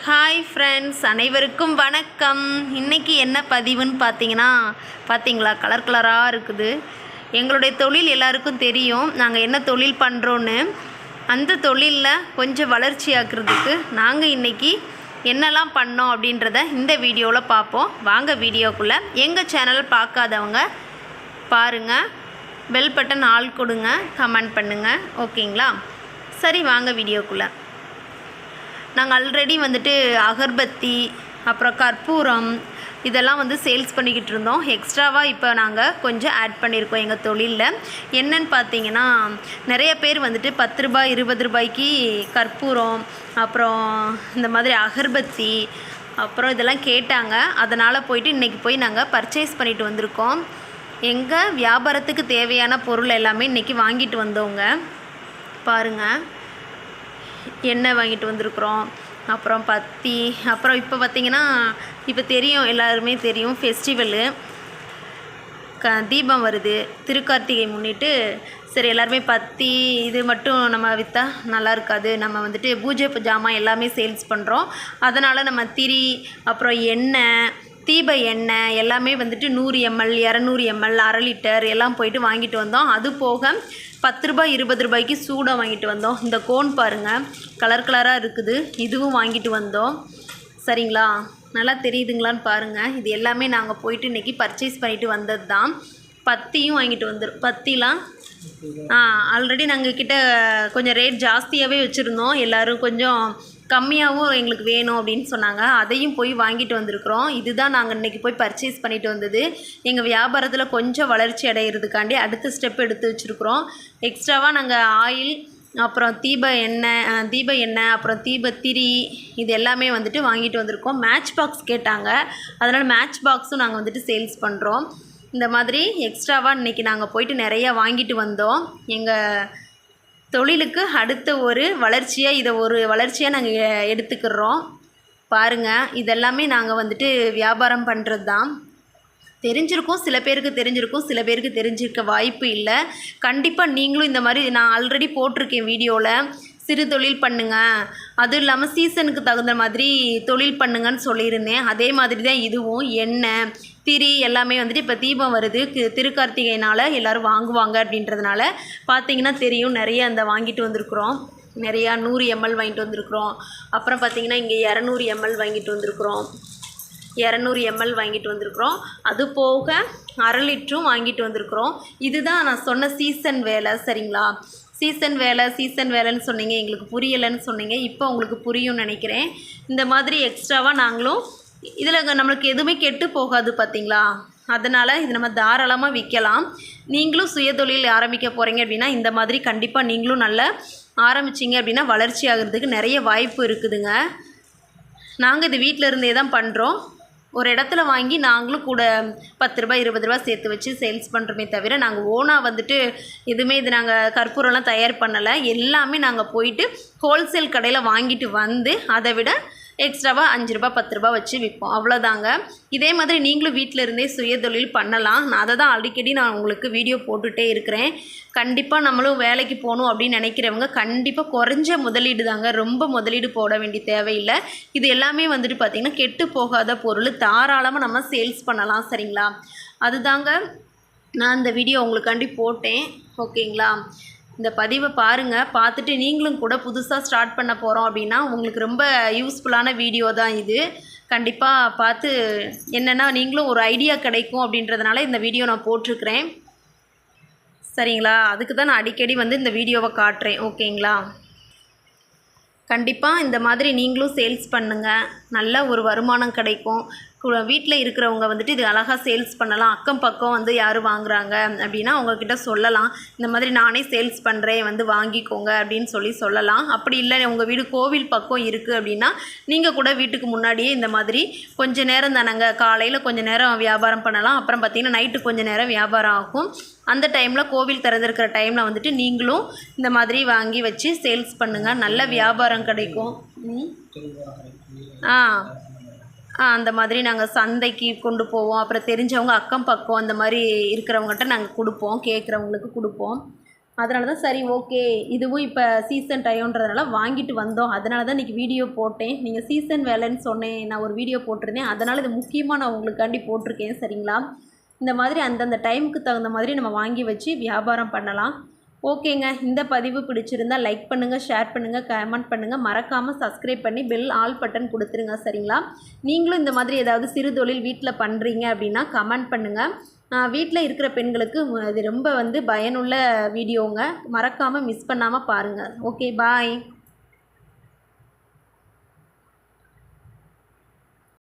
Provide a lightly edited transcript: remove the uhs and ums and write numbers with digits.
Hi friends, அனைவருக்கும் வணக்கம். இன்றைக்கி என்ன பதிவுன்னு பார்த்தீங்களா கலர் கலராக இருக்குது. எங்களுடைய தொழில் எல்லாருக்கும் தெரியும், நாங்கள் என்ன தொழில் பண்ணுறோன்னு. அந்த தொழிலில் கொஞ்சம் வளர்ச்சி ஆக்குறதுக்கு நாங்கள் இன்றைக்கி என்னெல்லாம் பண்ணோம் அப்படின்றத இந்த வீடியோவில் பார்ப்போம். வாங்க வீடியோக்குள்ளே. எங்கள் சேனல் பார்க்காதவங்க பாருங்கள், பெல் பட்டன் ஆல் கொடுங்க, கமெண்ட் பண்ணுங்கள், ஓகேங்களா? சரி, வாங்க வீடியோக்குள்ளே. நாங்கள் ஆல்ரெடி அகர்பத்தி, அப்புறம் கற்பூரம் இதெல்லாம் சேல்ஸ் பண்ணிக்கிட்டு இருந்தோம். எக்ஸ்ட்ராவாக இப்போ நாங்கள் கொஞ்சம் ஆட் பண்ணியிருக்கோம் எங்கள் தொழிலில். என்னன்னு பார்த்தீங்கன்னா, நிறைய பேர் 10 ரூபாய் 20 ரூபாய்க்கு கற்பூரம், அப்புறம் இந்த மாதிரி அகர்பத்தி, அப்புறம் இதெல்லாம் கேட்டாங்க. அதனால் இன்றைக்கி போய் நாங்கள் பர்ச்சேஸ் பண்ணிட்டு வந்திருக்கோம். எங்கள் வியாபாரத்துக்கு தேவையான பொருள் எல்லாமே இன்றைக்கி வாங்கிட்டு வந்தோங்க. பாருங்கள், எண்ணெய் வாங்கிட்டு வந்திருக்குறோம், அப்புறம் பத்தி, அப்புறம் இப்போ பார்த்திங்கன்னா இப்போ தெரியும், எல்லாருமே தெரியும், ஃபெஸ்டிவலு தீபம் வருது, திருக்கார்த்திகை முன்னிட்டு. சரி, எல்லாருமே பத்தி இது மட்டும் நம்ம விற்றா நல்லா இருக்காது. நம்ம பூஜை ஜாமான் எல்லாமே சேல்ஸ் பண்ணுறோம். அதனால் நம்ம திரி, அப்புறம் எண்ணெய், தீப எண்ணெய் எல்லாமே 100 ml 200 ml 1/2 லிட்டர் எல்லாம் வாங்கிட்டு வந்தோம். அது போக 10 ரூபாய் 20 ரூபாய்க்கு சூடாக வாங்கிட்டு வந்தோம். இந்த கோன் பாருங்கள், கலர் கலராக இருக்குது, இதுவும் வாங்கிட்டு வந்தோம். சரிங்களா, நல்லா தெரியுதுங்களான்னு பாருங்கள். இது எல்லாமே நாங்கள் இன்றைக்கி பர்ச்சேஸ் பண்ணிவிட்டு வந்தது தான். பத்தியும் வாங்கிட்டு வந்துடும். பத்திலாம் ஆல்ரெடி நாங்கள் கிட்ட கொஞ்சம் ரேட் ஜாஸ்தியாகவே வச்சுருந்தோம். எல்லோரும் கொஞ்சம் கம்மியாகவும் எங்களுக்கு வேணும் அப்படின்னு சொன்னாங்க. அதையும் வாங்கிட்டு வந்திருக்கிறோம். இதுதான் நாங்கள் இன்றைக்கி பர்ச்சேஸ் பண்ணிட்டு வந்தது. எங்கள் வியாபாரத்தில் கொஞ்சம் வளர்ச்சி அடைகிறதுக்காண்டி அடுத்த ஸ்டெப் எடுத்து வச்சுருக்குறோம். எக்ஸ்ட்ராவாக நாங்கள் ஆயில், அப்புறம் தீப எண்ணெய், அப்புறம் தீபத்திரி இது எல்லாமே வாங்கிட்டு வந்திருக்கோம். மேட்ச் பாக்ஸ் கேட்டாங்க, அதனால் மேட்ச் பாக்ஸும் நாங்கள் சேல்ஸ் பண்ணுறோம். இந்த மாதிரி எக்ஸ்ட்ராவாக இன்றைக்கி நாங்கள் நிறையா வாங்கிட்டு வந்தோம். எங்கள் தொழிலுக்கு அடுத்த ஒரு வளர்ச்சியாக, இதை ஒரு வளர்ச்சியாக நாங்கள் எடுத்துக்கிறோம். பாருங்கள், இதெல்லாமே நாங்கள் வியாபாரம் பண்ணுறது தான். தெரிஞ்சிருக்கும், சில பேருக்கு தெரிஞ்சிருக்கும், சில பேருக்கு தெரிஞ்சிருக்க வாய்ப்பு இல்லை. கண்டிப்பாக நீங்களும் இந்த மாதிரி நான் ஆல்ரெடி போட்டிருக்கேன் வீடியோவில், சிறு தொழில் பண்ணுங்கள், அதுவும் இல்லாமல் சீசனுக்கு தகுந்த மாதிரி தொழில் பண்ணுங்கன்னு சொல்லியிருந்தேன். அதே மாதிரி தான் இதுவும். எண்ணெய், திரி எல்லாமே இப்போ தீபம் வருது, திருக்கார்த்திகைனால் எல்லோரும் வாங்குவாங்க அப்படின்றதுனால பார்த்திங்கன்னா தெரியும், நிறைய அந்த வாங்கிட்டு வந்திருக்குறோம். நிறையா 100 ml வாங்கிட்டு வந்திருக்குறோம். அப்புறம் பார்த்திங்கன்னா இங்கே 200 ml வாங்கிட்டு வந்திருக்குறோம். 200 ml வாங்கிட்டு வந்திருக்குறோம். அது போக 1/2 லிட்டரும் வாங்கிட்டு வந்திருக்குறோம். இதுதான் நான் சொன்ன சீசன் வேலை. சரிங்களா, சீசன் வேலைன்னு சொன்னீங்க, எங்களுக்கு புரியலைன்னு சொன்னீங்க. இப்போ உங்களுக்கு புரியும்னு நினைக்கிறேன். இந்த மாதிரி எக்ஸ்ட்ராவாக நாங்களும் இதில் நம்மளுக்கு எதுவுமே கெட்டு போகாது பார்த்திங்களா. அதனால் இது நம்ம தாராளமாக விற்கலாம். நீங்களும் சுயதொழில் ஆரம்பிக்க போகிறீங்க அப்படின்னா இந்த மாதிரி கண்டிப்பாக நீங்களும் நல்லா ஆரம்பிச்சிங்க அப்படின்னா வளர்ச்சி ஆகிறதுக்கு நிறைய வாய்ப்பு இருக்குதுங்க. நாங்கள் இது வீட்டில் இருந்தே தான் பண்ணுறோம். ஒரு இடத்துல வாங்கி நாங்களும் கூட 10 ரூபாய் 20 ரூபா சேர்த்து வச்சு சேல்ஸ் பண்ணுறோமே தவிர, நாங்கள் ஓனாக எதுவுமே இது நாங்கள் கற்பூரம்லாம் தயார் பண்ணலை. எல்லாமே நாங்கள் ஹோல்சேல் கடையில் வாங்கிட்டு வந்து அதை விட எக்ஸ்ட்ராவாக 5 ரூபா 10 ரூபா வச்சு விற்போம், அவ்வளோதாங்க. இதே மாதிரி நீங்களும் வீட்டில் இருந்தே சுயதொழில் பண்ணலாம். நான் அதை தான் அடிக்கடி நான் உங்களுக்கு வீடியோ போட்டுகிட்டே இருக்கிறேன். கண்டிப்பாக நம்மளும் வேலைக்கு போகணும் அப்படின்னு நினைக்கிறவங்க கண்டிப்பாக குறைஞ்ச முதலீடு தாங்க, ரொம்ப முதலீடு போட வேண்டிய தேவையில்லை. இது எல்லாமே பார்த்திங்கன்னா கெட்டு போகாத பொருள், தாராளமாக நம்ம சேல்ஸ் பண்ணலாம். சரிங்களா, அதுதாங்க நான் இந்த வீடியோ உங்களுக்காண்டி போட்டேன். ஓகேங்களா, இந்த பதிவை பாருங்கள், பார்த்துட்டு நீங்களும் கூட புதுசாக ஸ்டார்ட் பண்ண போகிறோம் அப்படின்னா உங்களுக்கு ரொம்ப யூஸ்ஃபுல்லான வீடியோ தான் இது. கண்டிப்பாக பார்த்து என்னென்னா நீங்களும் ஒரு ஐடியா கிடைக்கும் அப்படின்றதுனால இந்த வீடியோ நான் போட்டிருக்கிறேன். சரிங்களா, அதுக்கு தான் நான் அடிக்கடி இந்த வீடியோவை காட்டுறேன். ஓகேங்களா, கண்டிப்பாக இந்த மாதிரி நீங்களும் சேல்ஸ் பண்ணுங்கள், நல்ல ஒரு வருமானம் கிடைக்கும். வீட்டில் இருக்கிறவங்க இது அழகாக சேல்ஸ் பண்ணலாம். அக்கம் பக்கம் யாரும் வாங்குறாங்க அப்படின்னா அவங்கக்கிட்ட சொல்லலாம், இந்த மாதிரி நானே சேல்ஸ் பண்ணுறேன், வாங்கிக்கோங்க அப்படின்னு சொல்லலாம். அப்படி இல்லை உங்கள் வீடு கோவில் பக்கம் இருக்குது அப்படின்னா நீங்கள் கூட வீட்டுக்கு முன்னாடியே இந்த மாதிரி கொஞ்சம் நேரம் தானங்க, காலையில் கொஞ்சம் நேரம் வியாபாரம் பண்ணலாம். அப்புறம் பார்த்திங்கன்னா நைட்டு கொஞ்சம் நேரம் வியாபாரம் ஆகும். அந்த டைமில் கோவில் திறந்திருக்கிற டைமில் நீங்களும் இந்த மாதிரி வாங்கி வச்சு சேல்ஸ் பண்ணுங்கள், நல்ல வியாபாரம் கிடைக்கும். அந்த மாதிரி நாங்கள் சந்தைக்கு கொண்டு போவோம். அப்புறம் தெரிஞ்சவங்க அக்கம் பக்கம் அந்த மாதிரி இருக்கிறவங்ககிட்ட நாங்கள் கொடுப்போம், கேட்குறவங்களுக்கு கொடுப்போம். அதனால தான் சரி ஓகே இதுவும் இப்போ சீசன் டைம்ன்றதுனால வாங்கிட்டு வந்தோம். அதனால தான் இன்றைக்கி வீடியோ போட்டேன். நீங்கள் சீசன் வேலைன்னு சொன்னேன், நான் ஒரு வீடியோ போட்டிருந்தேன். அதனால் இது முக்கியமாக நான் உங்களுக்காண்டி போட்டிருக்கேன். சரிங்களா? இந்த மாதிரி அந்தந்த டைமுக்கு தகுந்த மாதிரி நம்ம வாங்கி வச்சு வியாபாரம் பண்ணலாம். ஓகேங்க, இந்த பதிவு பிடிச்சிருந்தால் லைக் பண்ணுங்கள், ஷேர் பண்ணுங்கள், கமெண்ட் பண்ணுங்கள். மறக்காமல் சப்ஸ்கிரைப் பண்ணி பெல் ஆல் பட்டன் கொடுத்துருங்க. சரிங்களா? நீங்களும் இந்த மாதிரி ஏதாவது சிறு தொழில் வீட்டில் பண்ணுறீங்க அப்படின்னா கமெண்ட் பண்ணுங்கள். வீட்டில் இருக்கிற பெண்களுக்கு இது ரொம்ப பயனுள்ள வீடியோங்க. மறக்காமல் மிஸ் பண்ணாமல் பாருங்கள். ஓகே, பாய்.